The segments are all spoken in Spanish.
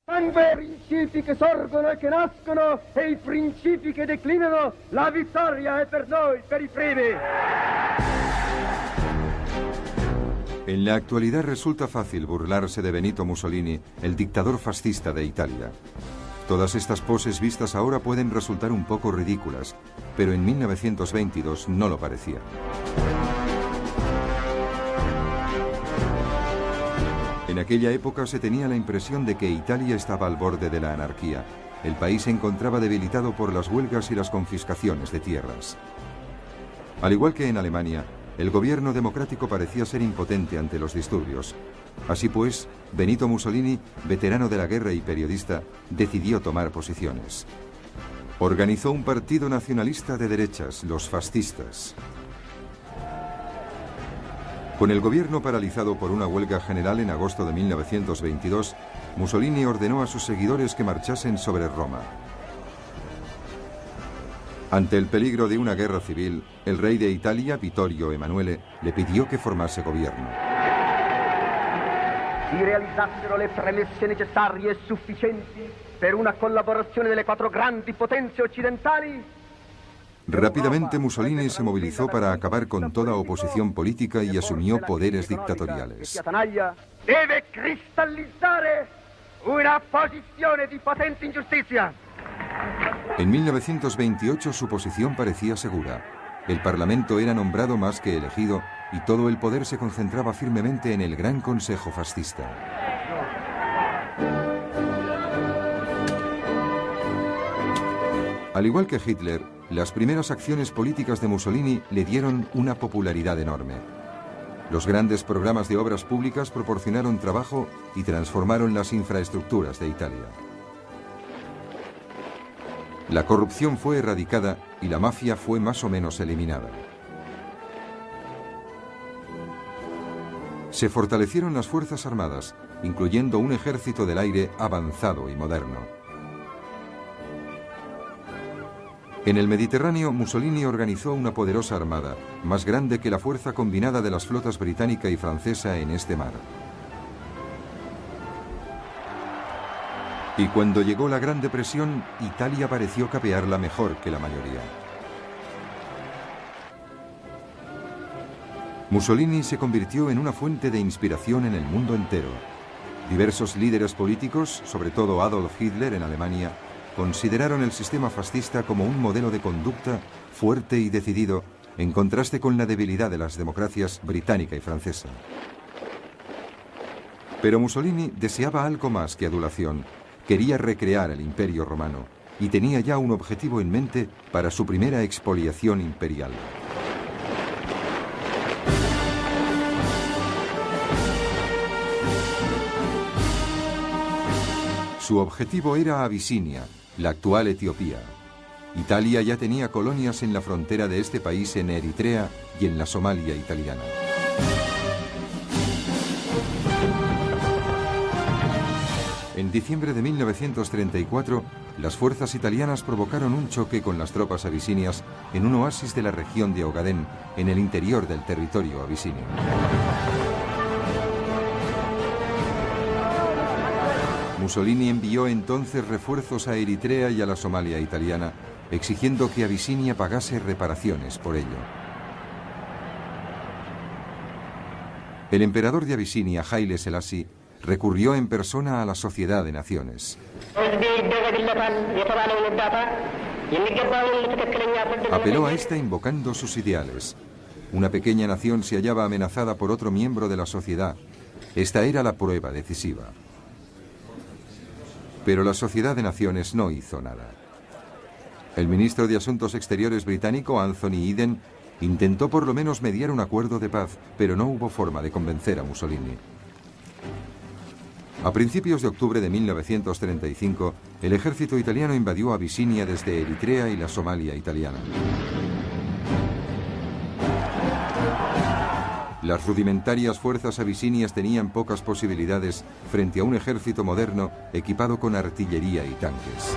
Sangue, principi che sorgono e che nascono e i principi che declinano, la vittoria è per noi, per i primi. En la actualidad resulta fácil burlarse de Benito Mussolini, el dictador fascista de Italia. Todas estas poses vistas ahora pueden resultar un poco ridículas, pero en 1922 no lo parecía. En aquella época se tenía la impresión de que Italia estaba al borde de la anarquía. El país se encontraba debilitado por las huelgas y las confiscaciones de tierras. Al igual que en Alemania, el gobierno democrático parecía ser impotente ante los disturbios. Así pues, Benito Mussolini, veterano de la guerra y periodista, decidió tomar posiciones. Organizó un partido nacionalista de derechas, los fascistas. Con el gobierno paralizado por una huelga general en agosto de 1922, Mussolini ordenó a sus seguidores que marchasen sobre Roma. Ante el peligro de una guerra civil, el rey de Italia, Vittorio Emanuele, le pidió que formase gobierno. Si realizzassero le premesse necessarie e sufficienti per una collaborazione delle quattro grandi potenze occidentali. Rápidamente Mussolini se movilizó para acabar con toda oposición política y asumió poderes dictatoriales. Deve cristallizzare una posizione di potente ingiustizia. En 1928 su posición parecía segura. El Parlamento era nombrado más que elegido y todo el poder se concentraba firmemente en el Gran Consejo Fascista. Al igual que Hitler, las primeras acciones políticas de Mussolini le dieron una popularidad enorme. Los grandes programas de obras públicas proporcionaron trabajo y transformaron las infraestructuras de Italia. La corrupción fue erradicada y la mafia fue más o menos eliminada. Se fortalecieron las fuerzas armadas, incluyendo un ejército del aire avanzado y moderno. En el Mediterráneo, Mussolini organizó una poderosa armada, más grande que la fuerza combinada de las flotas británica y francesa en este mar. Y cuando llegó la Gran Depresión, Italia pareció capearla mejor que la mayoría. Mussolini se convirtió en una fuente de inspiración en el mundo entero. Diversos líderes políticos, sobre todo Adolf Hitler en Alemania, consideraron el sistema fascista como un modelo de conducta fuerte y decidido, en contraste con la debilidad de las democracias británica y francesa. Pero Mussolini deseaba algo más que adulación. Quería recrear el Imperio Romano y tenía ya un objetivo en mente para su primera expoliación imperial. Su objetivo era Abisinia, la actual Etiopía. Italia ya tenía colonias en la frontera de este país en Eritrea y en la Somalia italiana. En diciembre de 1934, las fuerzas italianas provocaron un choque con las tropas abisinias en un oasis de la región de Ogadén, en el interior del territorio abisinio. Mussolini envió entonces refuerzos a Eritrea y a la Somalia italiana, exigiendo que Abisinia pagase reparaciones por ello. El emperador de Abisinia, Haile Selassie, recurrió en persona a la Sociedad de Naciones. Apeló a esta invocando sus ideales. Una pequeña nación se hallaba amenazada por otro miembro de la sociedad. Esta era la prueba decisiva. Pero la Sociedad de Naciones no hizo nada. El ministro de Asuntos Exteriores británico, Anthony Eden, intentó por lo menos mediar un acuerdo de paz, pero no hubo forma de convencer a Mussolini. A principios de octubre de 1935, el ejército italiano invadió Abisinia desde Eritrea y la Somalia italiana. Las rudimentarias fuerzas abisinias tenían pocas posibilidades frente a un ejército moderno equipado con artillería y tanques.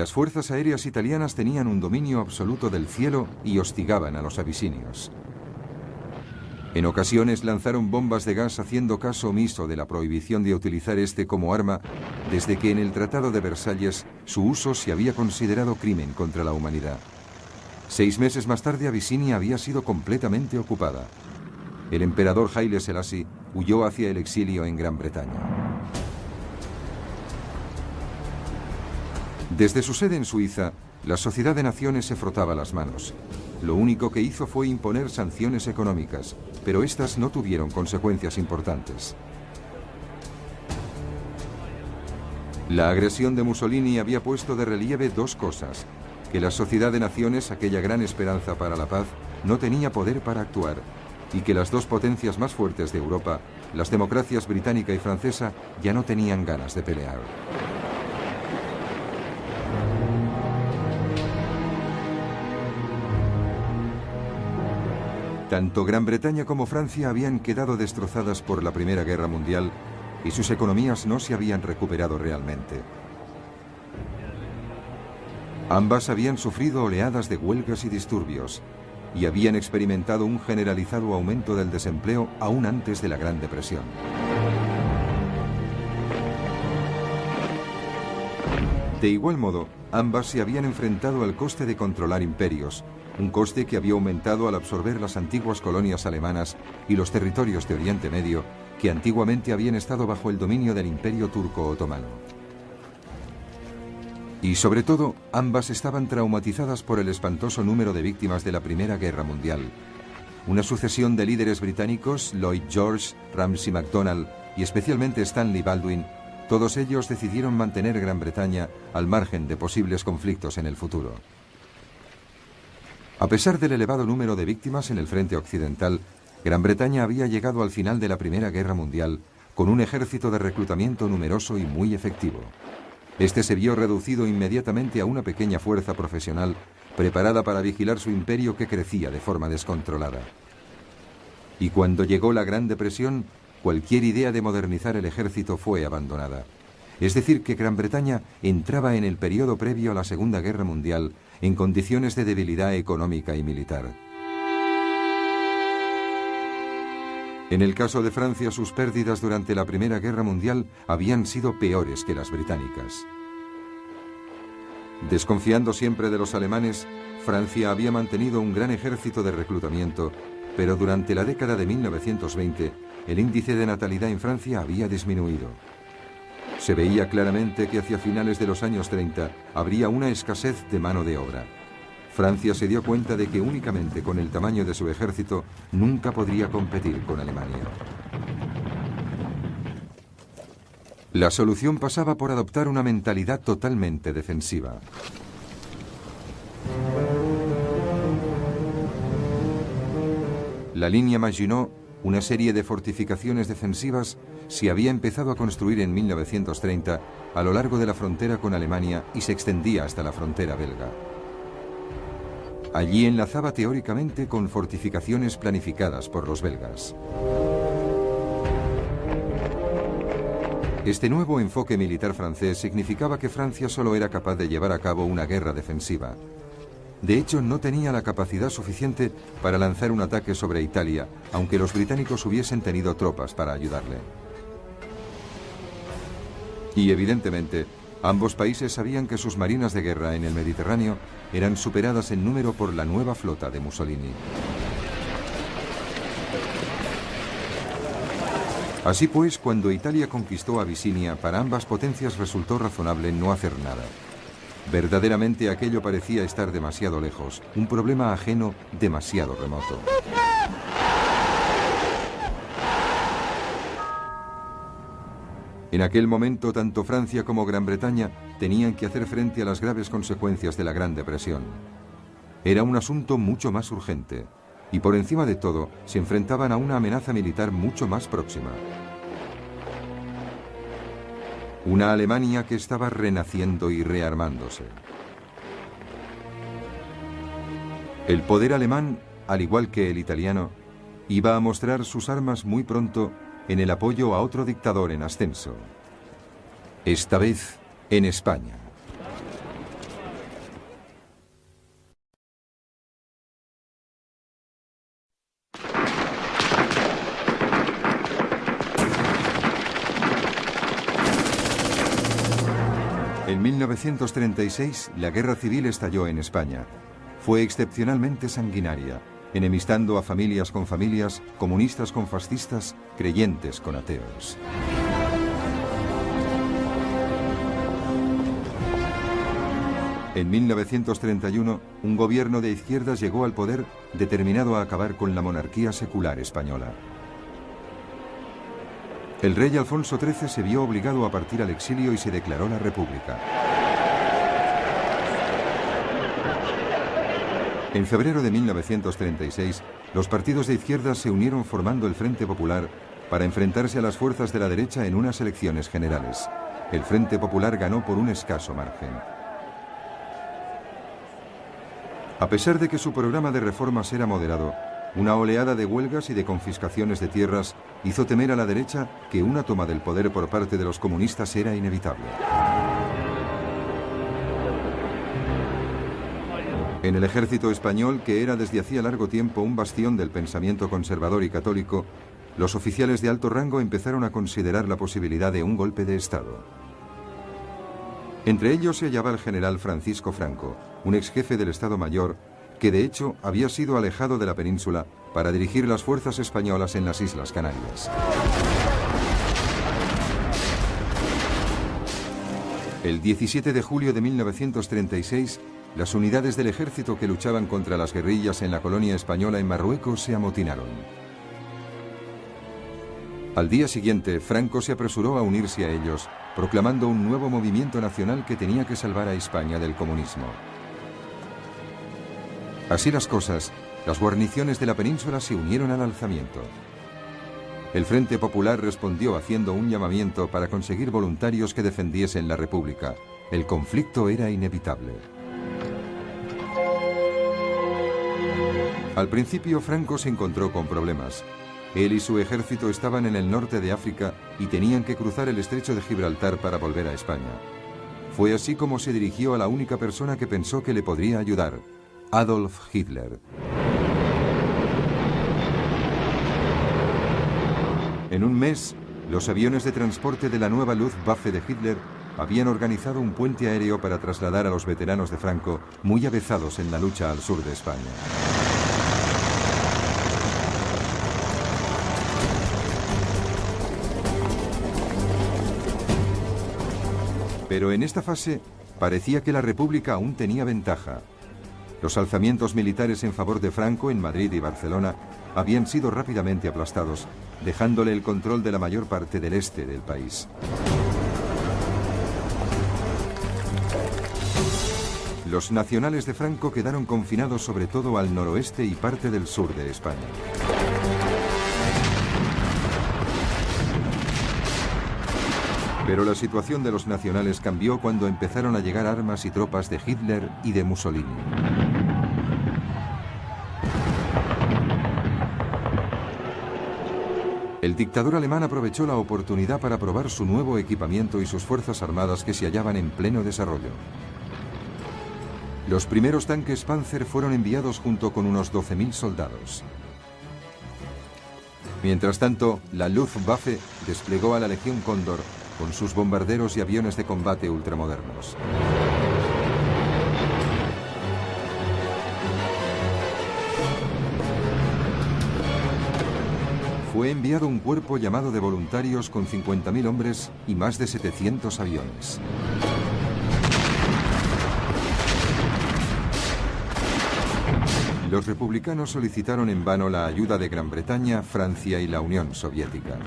Las fuerzas aéreas italianas tenían un dominio absoluto del cielo y hostigaban a los abisinios. En ocasiones lanzaron bombas de gas haciendo caso omiso de la prohibición de utilizar este como arma, desde que en el Tratado de Versalles su uso se había considerado crimen contra la humanidad. 6 meses más tarde Abisinia había sido completamente ocupada. El emperador Haile Selassie huyó hacia el exilio en Gran Bretaña. Desde su sede en Suiza, la Sociedad de Naciones se frotaba las manos. Lo único que hizo fue imponer sanciones económicas, pero estas no tuvieron consecuencias importantes. La agresión de Mussolini había puesto de relieve 2 cosas: que la Sociedad de Naciones, aquella gran esperanza para la paz, no tenía poder para actuar, y que las 2 potencias más fuertes de Europa, las democracias británica y francesa, ya no tenían ganas de pelear. Tanto Gran Bretaña como Francia habían quedado destrozadas por la Primera Guerra Mundial y sus economías no se habían recuperado realmente. Ambas habían sufrido oleadas de huelgas y disturbios y habían experimentado un generalizado aumento del desempleo aún antes de la Gran Depresión. De igual modo, ambas se habían enfrentado al coste de controlar imperios, un coste que había aumentado al absorber las antiguas colonias alemanas y los territorios de Oriente Medio que antiguamente habían estado bajo el dominio del Imperio Turco Otomano. Y sobre todo, ambas estaban traumatizadas por el espantoso número de víctimas de la Primera Guerra Mundial. Una sucesión de líderes británicos, Lloyd George, Ramsay MacDonald y especialmente Stanley Baldwin, todos ellos decidieron mantener Gran Bretaña al margen de posibles conflictos en el futuro. A pesar del elevado número de víctimas en el frente occidental, Gran Bretaña había llegado al final de la Primera Guerra Mundial con un ejército de reclutamiento numeroso y muy efectivo. Este se vio reducido inmediatamente a una pequeña fuerza profesional preparada para vigilar su imperio que crecía de forma descontrolada. Y cuando llegó la Gran Depresión, cualquier idea de modernizar el ejército fue abandonada. Es decir, que Gran Bretaña entraba en el periodo previo a la Segunda Guerra Mundial en condiciones de debilidad económica y militar. En el caso de Francia, sus pérdidas durante la Primera Guerra Mundial habían sido peores que las británicas. Desconfiando siempre de los alemanes, Francia había mantenido un gran ejército de reclutamiento, pero durante la década de 1920, el índice de natalidad en Francia había disminuido. Se veía claramente que hacia finales de los años 30 habría una escasez de mano de obra. Francia se dio cuenta de que únicamente con el tamaño de su ejército nunca podría competir con Alemania. La solución pasaba por adoptar una mentalidad totalmente defensiva. La línea Maginot, una serie de fortificaciones defensivas, se había empezado a construir en 1930 a lo largo de la frontera con Alemania y se extendía hasta la frontera belga. Allí enlazaba teóricamente con fortificaciones planificadas por los belgas. Este nuevo enfoque militar francés significaba que Francia solo era capaz de llevar a cabo una guerra defensiva. De hecho, no tenía la capacidad suficiente para lanzar un ataque sobre Italia, aunque los británicos hubiesen tenido tropas para ayudarle. Y evidentemente, ambos países sabían que sus marinas de guerra en el Mediterráneo eran superadas en número por la nueva flota de Mussolini. Así pues, cuando Italia conquistó Abisinia, para ambas potencias resultó razonable no hacer nada. Verdaderamente aquello parecía estar demasiado lejos, un problema ajeno demasiado remoto. En aquel momento, tanto Francia como Gran Bretaña tenían que hacer frente a las graves consecuencias de la Gran Depresión. Era un asunto mucho más urgente, y por encima de todo, se enfrentaban a una amenaza militar mucho más próxima. Una Alemania que estaba renaciendo y rearmándose. El poder alemán, al igual que el italiano, iba a mostrar sus armas muy pronto en el apoyo a otro dictador en ascenso. Esta vez, en España. En 1936, la guerra civil estalló en España. Fue excepcionalmente sanguinaria, enemistando a familias con familias, comunistas con fascistas, creyentes con ateos. En 1931, un gobierno de izquierdas llegó al poder determinado a acabar con la monarquía secular española. El rey Alfonso XIII se vio obligado a partir al exilio y se declaró la República. En febrero de 1936, los partidos de izquierdas se unieron formando el Frente Popular para enfrentarse a las fuerzas de la derecha en unas elecciones generales. El Frente Popular ganó por un escaso margen. A pesar de que su programa de reformas era moderado, una oleada de huelgas y de confiscaciones de tierras hizo temer a la derecha que una toma del poder por parte de los comunistas era inevitable. En el ejército español, que era desde hacía largo tiempo un bastión del pensamiento conservador y católico, los oficiales de alto rango empezaron a considerar la posibilidad de un golpe de Estado. Entre ellos se hallaba el general Francisco Franco, un ex jefe del Estado Mayor, que de hecho había sido alejado de la península para dirigir las fuerzas españolas en las Islas Canarias. El 17 de julio de 1936, las unidades del ejército que luchaban contra las guerrillas en la colonia española en Marruecos se amotinaron. Al día siguiente, Franco se apresuró a unirse a ellos, proclamando un nuevo movimiento nacional que tenía que salvar a España del comunismo. Así las cosas, las guarniciones de la península se unieron al alzamiento. El Frente Popular respondió haciendo un llamamiento para conseguir voluntarios que defendiesen la República. El conflicto era inevitable. Al principio, Franco se encontró con problemas. Él y su ejército estaban en el norte de África y tenían que cruzar el estrecho de Gibraltar para volver a España. Fue así como se dirigió a la única persona que pensó que le podría ayudar, Adolf Hitler. En un mes, los aviones de transporte de la nueva Luftwaffe de Hitler habían organizado un puente aéreo para trasladar a los veteranos de Franco, muy avezados en la lucha al sur de España. Pero en esta fase parecía que la República aún tenía ventaja. Los alzamientos militares en favor de Franco en Madrid y Barcelona habían sido rápidamente aplastados, dejándole el control de la mayor parte del este del país. Los nacionales de Franco quedaron confinados sobre todo al noroeste y parte del sur de España. Pero la situación de los nacionales cambió cuando empezaron a llegar armas y tropas de Hitler y de Mussolini. El dictador alemán aprovechó la oportunidad para probar su nuevo equipamiento y sus fuerzas armadas que se hallaban en pleno desarrollo. Los primeros tanques Panzer fueron enviados junto con unos 12.000 soldados. Mientras tanto, la Luftwaffe desplegó a la Legión Cóndor con sus bombarderos y aviones de combate ultramodernos. Fue enviado un cuerpo llamado de voluntarios con 50.000 hombres y más de 700 aviones. Los republicanos solicitaron en vano la ayuda de Gran Bretaña, Francia y la Unión Soviética.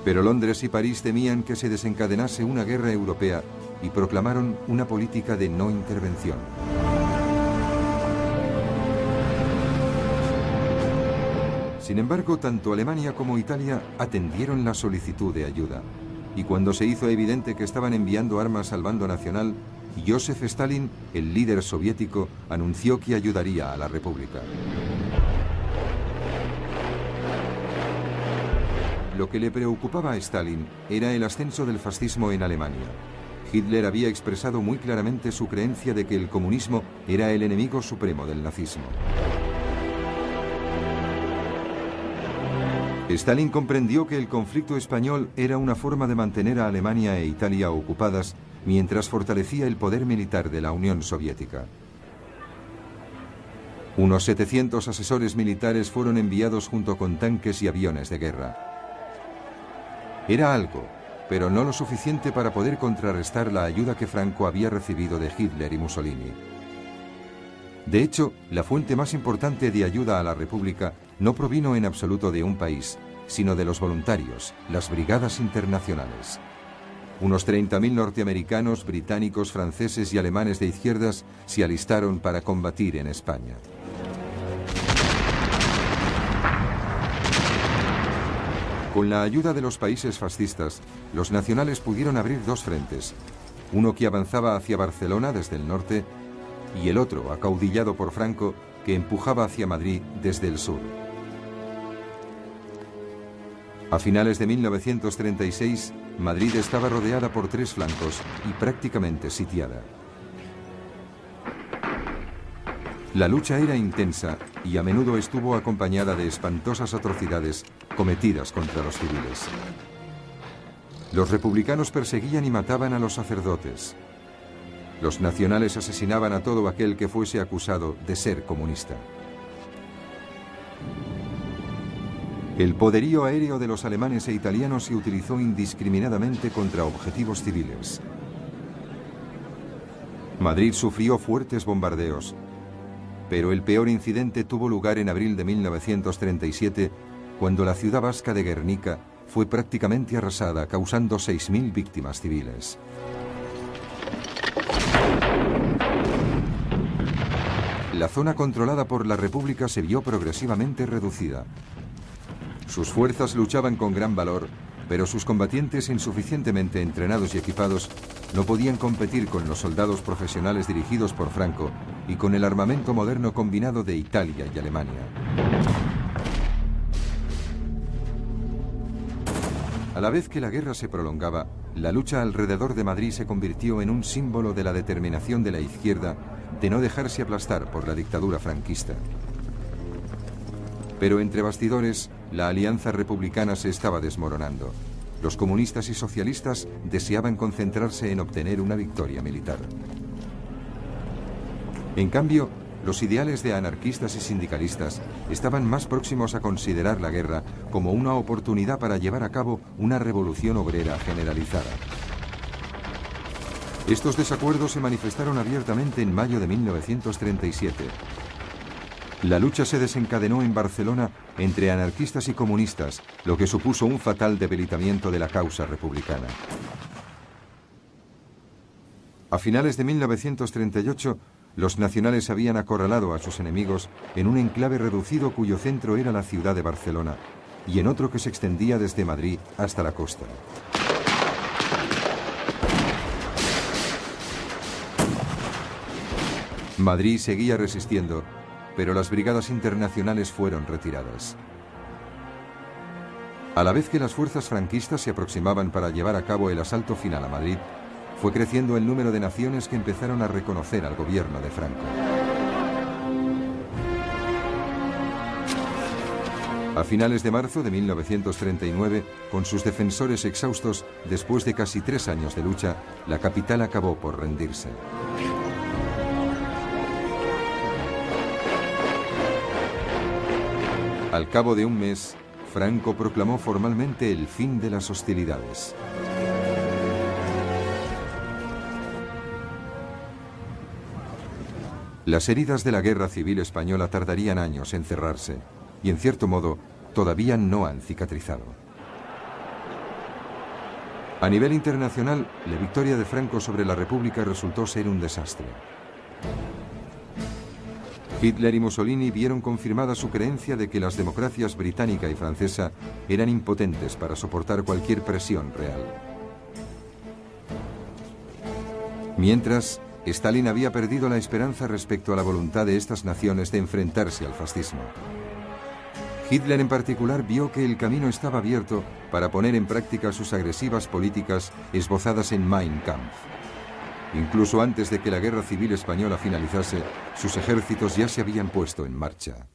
Pero Londres y París temían que se desencadenase una guerra europea y proclamaron una política de no intervención. Sin embargo, tanto Alemania como Italia atendieron la solicitud de ayuda. Y cuando se hizo evidente que estaban enviando armas al bando nacional, Joseph Stalin, el líder soviético, anunció que ayudaría a la República. Lo que le preocupaba a Stalin era el ascenso del fascismo en Alemania. Hitler había expresado muy claramente su creencia de que el comunismo era el enemigo supremo del nazismo. Stalin comprendió que el conflicto español era una forma de mantener a Alemania e Italia ocupadas mientras fortalecía el poder militar de la Unión Soviética. Unos 700 asesores militares fueron enviados junto con tanques y aviones de guerra. Era algo, pero no lo suficiente para poder contrarrestar la ayuda que Franco había recibido de Hitler y Mussolini. De hecho, la fuente más importante de ayuda a la República no provino en absoluto de un país, sino de los voluntarios, las brigadas internacionales. Unos 30.000 norteamericanos, británicos, franceses y alemanes de izquierdas se alistaron para combatir en España. Con la ayuda de los países fascistas, los nacionales pudieron abrir dos frentes, uno que avanzaba hacia Barcelona desde el norte y el otro, acaudillado por Franco, que empujaba hacia Madrid desde el sur. A finales de 1936, Madrid estaba rodeada por tres flancos y prácticamente sitiada. La lucha era intensa y a menudo estuvo acompañada de espantosas atrocidades cometidas contra los civiles. Los republicanos perseguían y mataban a los sacerdotes. Los nacionales asesinaban a todo aquel que fuese acusado de ser comunista. El poderío aéreo de los alemanes e italianos se utilizó indiscriminadamente contra objetivos civiles. Madrid sufrió fuertes bombardeos, pero el peor incidente tuvo lugar en abril de 1937, cuando la ciudad vasca de Guernica fue prácticamente arrasada, causando 6.000 víctimas civiles. La zona controlada por la República se vio progresivamente reducida. Sus fuerzas luchaban con gran valor, pero sus combatientes insuficientemente entrenados y equipados no podían competir con los soldados profesionales dirigidos por Franco y con el armamento moderno combinado de Italia y Alemania. A la vez que la guerra se prolongaba, la lucha alrededor de Madrid se convirtió en un símbolo de la determinación de la izquierda de no dejarse aplastar por la dictadura franquista. Pero entre bastidores, la alianza republicana se estaba desmoronando. Los comunistas y socialistas deseaban concentrarse en obtener una victoria militar. En cambio, los ideales de anarquistas y sindicalistas estaban más próximos a considerar la guerra como una oportunidad para llevar a cabo una revolución obrera generalizada. Estos desacuerdos se manifestaron abiertamente en mayo de 1937. La lucha se desencadenó en Barcelona entre anarquistas y comunistas, lo que supuso un fatal debilitamiento de la causa republicana. A finales de 1938, los nacionales habían acorralado a sus enemigos en un enclave reducido cuyo centro era la ciudad de Barcelona y en otro que se extendía desde Madrid hasta la costa. Madrid seguía resistiendo, pero las brigadas internacionales fueron retiradas. A la vez que las fuerzas franquistas se aproximaban para llevar a cabo el asalto final a Madrid, fue creciendo el número de naciones que empezaron a reconocer al gobierno de Franco. A finales de marzo de 1939, con sus defensores exhaustos, después de casi 3 años de lucha, la capital acabó por rendirse. Al cabo de un mes, Franco proclamó formalmente el fin de las hostilidades. Las heridas de la guerra civil española tardarían años en cerrarse y, en cierto modo, todavía no han cicatrizado. A nivel internacional, la victoria de Franco sobre la República resultó ser un desastre. Hitler y Mussolini vieron confirmada su creencia de que las democracias británica y francesa eran impotentes para soportar cualquier presión real. Mientras, Stalin había perdido la esperanza respecto a la voluntad de estas naciones de enfrentarse al fascismo. Hitler en particular vio que el camino estaba abierto para poner en práctica sus agresivas políticas esbozadas en Mein Kampf. Incluso antes de que la guerra civil española finalizase, sus ejércitos ya se habían puesto en marcha.